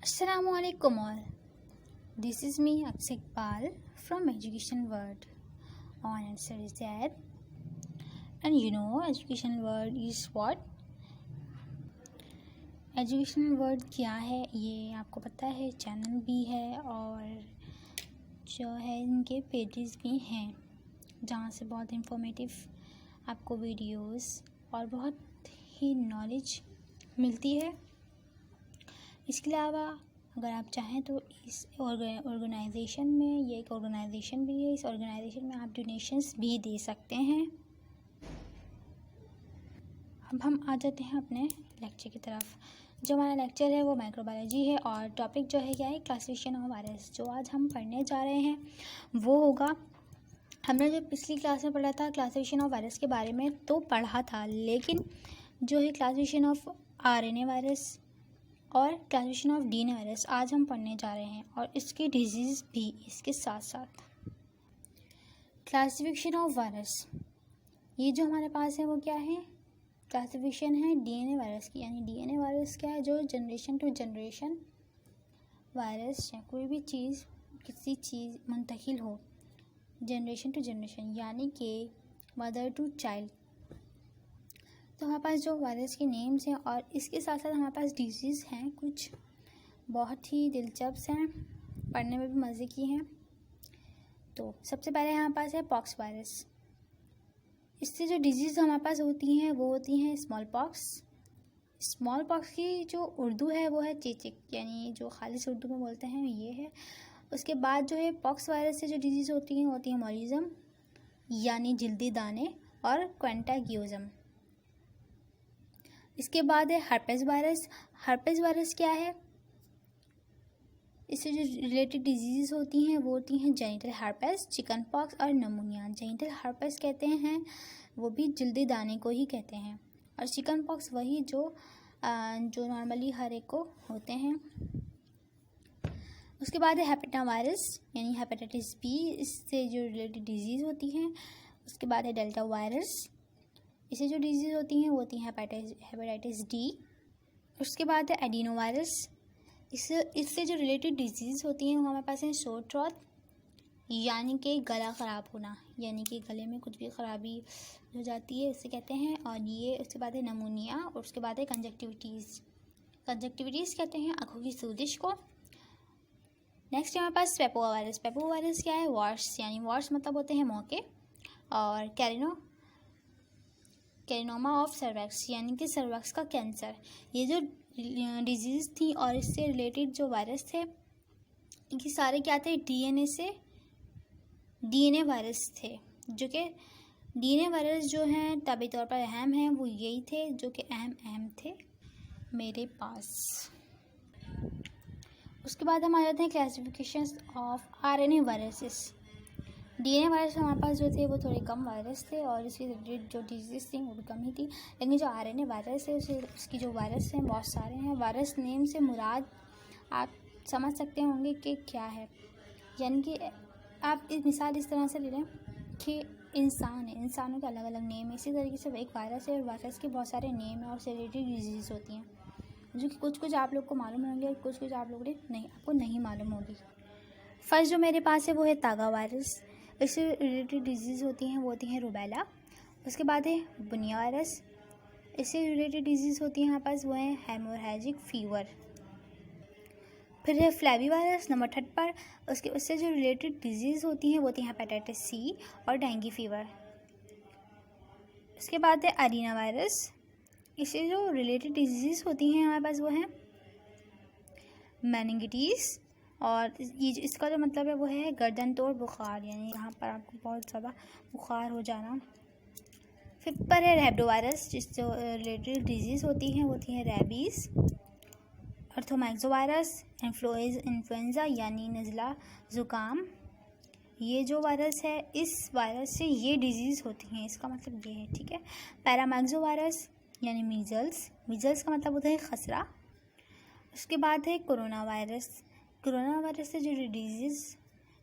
Assalamualaikum all. This is me Akshik Pal from Education World on Studies Dad. And Education World is what? Education World क्या है ये आपको पता है, channel भी है और जो है इनके पेजेस भी हैं जहाँ से बहुत इंफॉर्मेटिव आपको वीडियोस और बहुत ही नॉलेज मिलती है। इसके अलावा अगर आप चाहें तो इस ऑर्गेनाइजेशन में, ये एक ऑर्गेनाइजेशन भी है, इस ऑर्गेनाइजेशन में आप डोनेशंस भी दे सकते हैं। अब हम आ जाते हैं अपने लेक्चर की तरफ। जो हमारा लेक्चर है वो माइक्रोबायोलॉजी है और टॉपिक जो है क्या है, क्लासिफिकेशन ऑफ वायरस। जो आज हम पढ़ने जा रहे हैं वो होगा, हमने जो पिछली क्लास में पढ़ा था क्लासिफिकेशन ऑफ वायरस के बारे में तो पढ़ा था, लेकिन जो है क्लासिफिकेशन ऑफ आरएनए वायरस और क्लासिफिकेशन ऑफ डीएनए वायरस आज हम पढ़ने जा रहे हैं और इसकी डिजीज़ भी इसके साथ साथ। क्लासिफिकेशन ऑफ वायरस, ये जो हमारे पास है वो क्या है, क्लासिफिकेशन है डीएनए वायरस की। यानी डीएनए वायरस क्या है, जो जनरेशन टू जनरेशन वायरस या कोई भी चीज़ किसी चीज़ मुंतकिल हो जनरेशन टू जनरेशन, यानी कि मदर टू चाइल्ड। तो हमारे पास जो वायरस के नेम्स हैं और इसके साथ साथ हमारे पास डिजीज़ हैं, कुछ बहुत ही दिलचस्प हैं, पढ़ने में भी मज़े की हैं। तो सबसे पहले हमारे पास है पॉक्स वायरस। इससे जो डिजीज़ हमारे पास होती हैं वो होती हैं स्मॉल पॉक्स। स्मॉल पॉक्स की जो उर्दू है वो है चेचिक, यानी जो खालिस उर्दू में बोलते हैं ये है। उसके बाद जो है पॉक्स वायरस से जो डिजीज़ होती हैं मॉलिज़म यानी जल्दी दाने और क्वेंटागियोजम। इसके बाद है हर्पेस वायरस। हर्पेस वायरस क्या है, इससे जो रिलेटेड डिजीज़ होती हैं वो होती हैं जेनिटल हर्पेस, चिकन पॉक्स और नमूनिया। जेनिटल हर्पेस कहते हैं वो भी जल्दी दाने को ही कहते हैं, और चिकन पॉक्स वही जो नॉर्मली हर एक को होते हैं। उसके बाद है हेपेटा वायरस यानी हेपेटाइटिस बी, इससे जो रिलेटेड डिजीज़ होती हैं। उसके बाद है डेल्टा वायरस, इससे जो डिजीज़ होती हैं वो होती हैं हेपेटाइटिस डी। उसके बाद है एडिनो वायरस, इससे जो रिलेटेड डिजीज़ होती हैं वो हमारे पास है सोर थ्रोट यानी कि गला ख़राब होना, यानी कि गले में कुछ भी ख़राबी हो जाती है उसे कहते हैं। और ये उसके बाद है नमूनिया और उसके बाद है कंजक्टिविटीज़। कंजक्टिविटीज़ कहते हैं आँखों की सूजिश को। नेक्स्ट हमारे पास पेपोआ वायरस। पेपोआ वायरस क्या है, वॉर्स, यानी वॉर्स मतलब होते हैं मौके। और कैरिनोमा ऑफ सर्वैक्स यानी कि सर्वैक्स का कैंसर। ये जो डिजीज़ थी और इससे रिलेटेड जो वायरस थे इनके सारे क्या थे, डीएनए वायरस थे। जो कि डीएनए वायरस जो हैं तभी तौर पर अहम हैं, वो यही थे जो कि अहम थे मेरे पास। उसके बाद हम आ जाते हैं classification of RNA viruses. DNA virus हमारे पास जो थे वो थोड़े कम वायरस थे और इसकी रिलेटेड जो डिजीज़ थी वो भी कम ही थी, लेकिन जो आरएनए वायरस है उसकी जो वायरस हैं बहुत सारे हैं। वायरस नेम से मुराद आप समझ सकते होंगे कि क्या है, यानी कि आप इस मिसाल इस तरह से ले लें कि इंसान है, इंसानों के अलग अलग नेम है, इसी तरीके से एक वायरस है और वायरस के बहुत सारे नेम हैं और उससे रिलेटेड डिजीज़ होती हैं, जो कि कुछ आप लोग को मालूम होंगे और कुछ आप लोगों ने आपको नहीं मालूम होगी। फर्स्ट जो मेरे पास है वो है तागा वायरस। इससे रिलेटेड डिजीज़ होती हैं वो होती हैं रूबेला। उसके बाद है बुनिया वायरस, इससे रिलेटेड डिजीज़ होती हैं हमारे पास वो है हेमोरेजिक फीवर। फिर है फ्लैवी वायरस नंबर 3 पर। उससे जो रिलेटेड डिजीज़ होती हैं वो होती हैं हेपेटाइटिस सी और डेंगू फीवर। उसके बाद है एरिना वायरस, इससे जो रिलेटेड डिजीज़ होती हैं हमारे पास वो हैं मेनिंगिटिस, और ये इसका जो मतलब है वो है गर्दन तोड़ बुखार, यानी यहाँ पर आपको बहुत ज़्यादा बुखार हो जाना। फिर पर है रैबिडो वायरस, जिससे रिलेटेड डिजीज़ होती हैं वो होती हैं रैबीज़। अर्थोमैक्सो वायरस इन्फ्लुएंजा यानी नज़ला ज़ुकाम। ये जो वायरस है इस वायरस से ये डिजीज़ होती हैं, इसका मतलब ये है, ठीक है। पैरामैक्सो वायरस यानी मीज़ल्स का मतलब होता है खसरा। उसके बाद है कोरोना वायरस। कोरोना वायरस से जो डिजीज़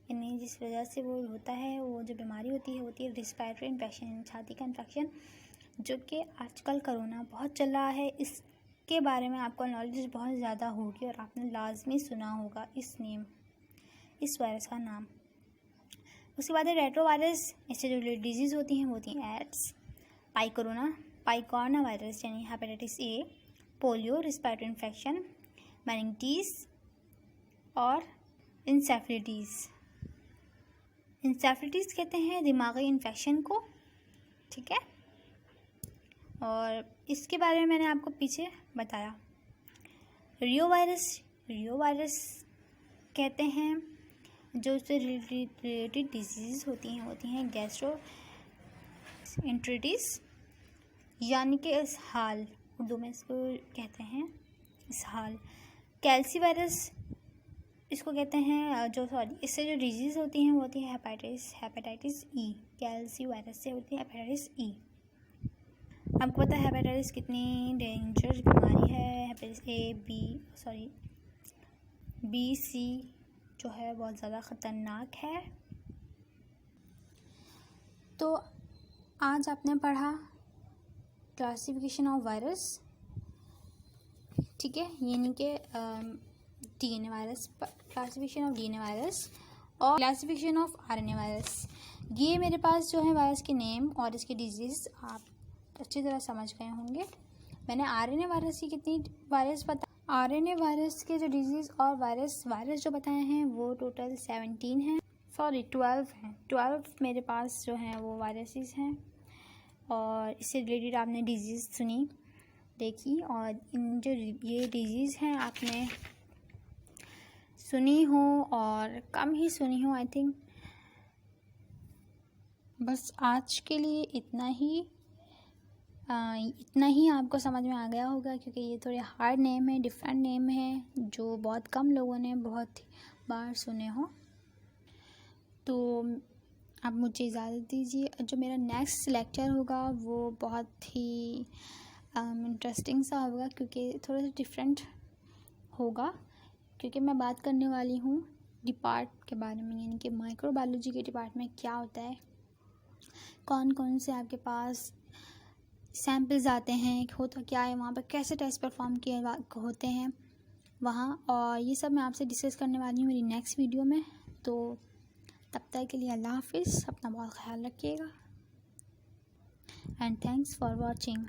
यानी जिस वजह से वो होता है, वो जो बीमारी होती है रिस्पायरेटरी इन्फेक्शन, छाती का इन्फेक्शन, जो कि आजकल कोरोना बहुत चल रहा है। इस इसके बारे में आपको नॉलेज बहुत ज़्यादा होगी और आपने लाजमी सुना होगा इस वायरस का नाम। उसके बाद है रेट्रो वायरस। इससे जो डिजीज़ होती हैं वो होती हैं एड्स, पाइकोरोना वायरस यानी hepatitis A, polio, respiratory infection, meningitis और इंसेफ्लाइटिस कहते हैं दिमागी इन्फेक्शन को, ठीक है। और इसके बारे में मैंने आपको पीछे बताया। रियो वायरस कहते हैं जो उससे रिलेटेड डिजीज़ होती हैं गैस्ट्रोएंटेरिटिस यानी कि इसहाल, उर्दू में इसको कहते हैं इसहाल। कैल्सी वायरस इसको कहते हैं इससे जो डिजीज़ होती हैं वो होती है हेपेटाइटिस ई। कैल्सी वायरस से होती है हेपेटाइटिस ई। आपको पता है हेपेटाइटिस कितनी डेंजरस बीमारी है। हेपेटाइटिस बी सी जो है बहुत ज़्यादा ख़तरनाक है। तो आज आपने पढ़ा क्लासिफिकेशन ऑफ वायरस, ठीक है, यानी कि DNA virus, classification of DNA virus और क्लासिफिकेशन ऑफ RNA वायरस। ये मेरे पास जो है वायरस के नेम और इसके डिजीज़ आप अच्छी तरह समझ गए होंगे। मैंने RNA वायरस की कितनी वायरस RNA वायरस के जो डिजीज़ और वायरस जो बताए हैं वो टोटल 12 हैं। 12 मेरे पास जो हैं वो वायरसेस हैं और इससे रिलेटेड आपने डिजीज़ सुनी, देखी, और इन जो ये डिजीज़ हैं आपने सुनी हो और कम ही सुनी हो। आई थिंक बस आज के लिए इतना ही आपको समझ में आ गया होगा, क्योंकि ये थोड़े हार्ड नेम है, डिफरेंट नेम है जो बहुत कम लोगों ने बहुत बार सुने हो। तो आप मुझे इजाज़त दीजिए। जो मेरा नेक्स्ट लेक्चर होगा वो बहुत ही इंटरेस्टिंग सा होगा, क्योंकि थोड़ा सा डिफरेंट होगा, क्योंकि मैं बात करने वाली हूँ डिपार्ट के बारे में, यानी कि माइक्रोबायोलॉजी के डिपार्ट में क्या होता है, कौन कौन से आपके पास सैम्पल्स आते हैं, होता क्या है वहाँ पर, कैसे टेस्ट परफॉर्म किए होते हैं वहाँ, और ये सब मैं आपसे डिस्कस करने वाली हूँ मेरी नेक्स्ट वीडियो में। तो तब तक के लिए अल्लाह हाफिज़, अपना बहुत ख्याल रखिएगा एंड थैंक्स फॉर वॉचिंग।